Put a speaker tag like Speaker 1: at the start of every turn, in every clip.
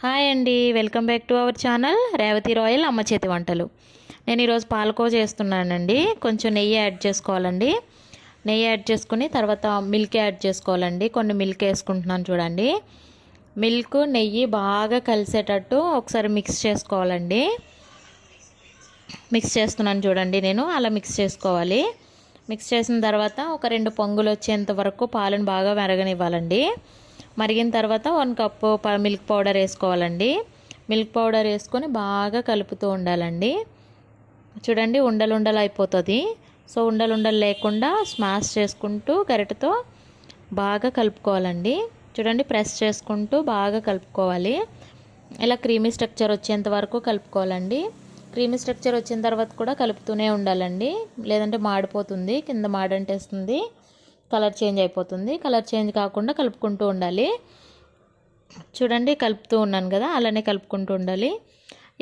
Speaker 1: Hi అండి, welcome back to our channel Revathi royal అమ్మ చేతి వంటలు. నేను ఈరోజు పాలకోవ చేస్తున్నానండి. కొంచెం నెయ్యి యాడ్ చేసుకోవాలండి. నెయ్యి యాడ్ చేసుకుని తర్వాత మిల్క్ యాడ్ చేసుకోవాలండి. కొన్ని మిల్క్ వేసుకుంటున్నాను చూడండి. మిల్క్ నెయ్యి బాగా కలిసేటట్టు ఒకసారి మిక్స్ చేసుకోవాలండి. మిక్స్ చేస్తున్నాను చూడండి, నేను అలా మిక్స్ చేసుకోవాలి. మిక్స్ చేసిన తర్వాత ఒక 2 పొంగులు వచ్చేంత వరకు పాలను బాగా మెరగనివ్వాలండి. మరిగిన తర్వాత 1 కప్పు మిల్క్ పౌడర్ వేసుకోవాలండి. మిల్క్ పౌడర్ వేసుకొని బాగా కలుపుతూ ఉండాలండి. చూడండి, ఉండలు ఉండలు అయిపోతుంది. సో ఉండలు ఉండలు లేకుండా స్మాష్ చేసుకుంటూ గరిటెతో బాగా కలుపుకోవాలండి. చూడండి, ప్రెస్ చేసుకుంటూ బాగా కలుపుకోవాలి. ఇలా క్రీమీ స్ట్రక్చర్ వచ్చేంత వరకు కలుపుకోవాలండి. క్రీమీ స్ట్రక్చర్ వచ్చిన తర్వాత కూడా కలుపుతూనే ఉండాలండి, లేదంటే మాడిపోతుంది, కింద మాడంటేస్తుంది, కలర్ చేంజ్ అయిపోతుంది. కలర్ చేంజ్ కాకుండా కలుపుకుంటూ ఉండాలి. చూడండి, కలుపుతూ ఉన్నాను కదా, అలానే కలుపుకుంటూ ఉండాలి.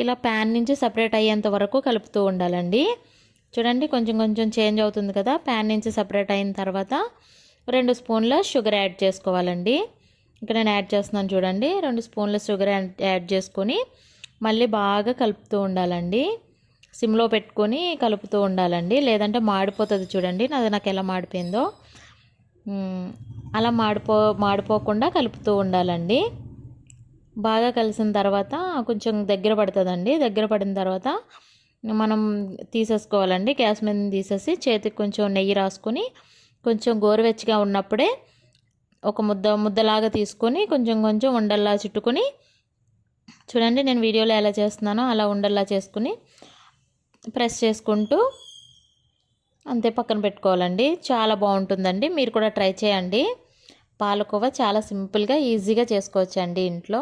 Speaker 1: ఇలా ప్యాన్ నుంచి సపరేట్ అయ్యేంత వరకు కలుపుతూ ఉండాలండి. చూడండి, కొంచెం కొంచెం చేంజ్ అవుతుంది కదా. ప్యాన్ నుంచి సపరేట్ అయిన తర్వాత 2 స్పూన్ల షుగర్ యాడ్ చేసుకోవాలండి. ఇక్కడ నేను యాడ్ చేస్తున్నాను చూడండి. 2 స్పూన్ల షుగర్ యాడ్ చేసుకొని మళ్ళీ బాగా కలుపుతూ ఉండాలండి. సిమ్లో పెట్టుకొని కలుపుతూ ఉండాలండి, లేదంటే మాడిపోతుంది. చూడండి, నాకు ఎలా మాడిపోయిందో. అలా మాడిపోకుండా కలుపుతూ ఉండాలండి. బాగా కలిసిన తర్వాత కొంచెం దగ్గర పడుతుందండి. దగ్గర పడిన తర్వాత మనం తీసేసుకోవాలండి. గ్యాస్ మీద తీసేసి చేతికి కొంచెం నెయ్యి రాసుకొని కొంచెం గోరువెచ్చగా ఉన్నప్పుడే ఒక ముద్దలాగా తీసుకొని కొంచెం కొంచెం ఉండల్లా చుట్టుకొని, చూడండి నేను వీడియోలో ఎలా చేస్తున్నానో అలా ఉండల్లా చేసుకుని ప్రెస్ చేసుకుంటూ అంతే పక్కన పెట్టుకోవాలండి. చాలా బాగుంటుందండి, మీరు కూడా ట్రై చేయండి. పాలకోవా చాలా సింపుల్గా ఈజీగా చేసుకోవచ్చండి ఇంట్లో.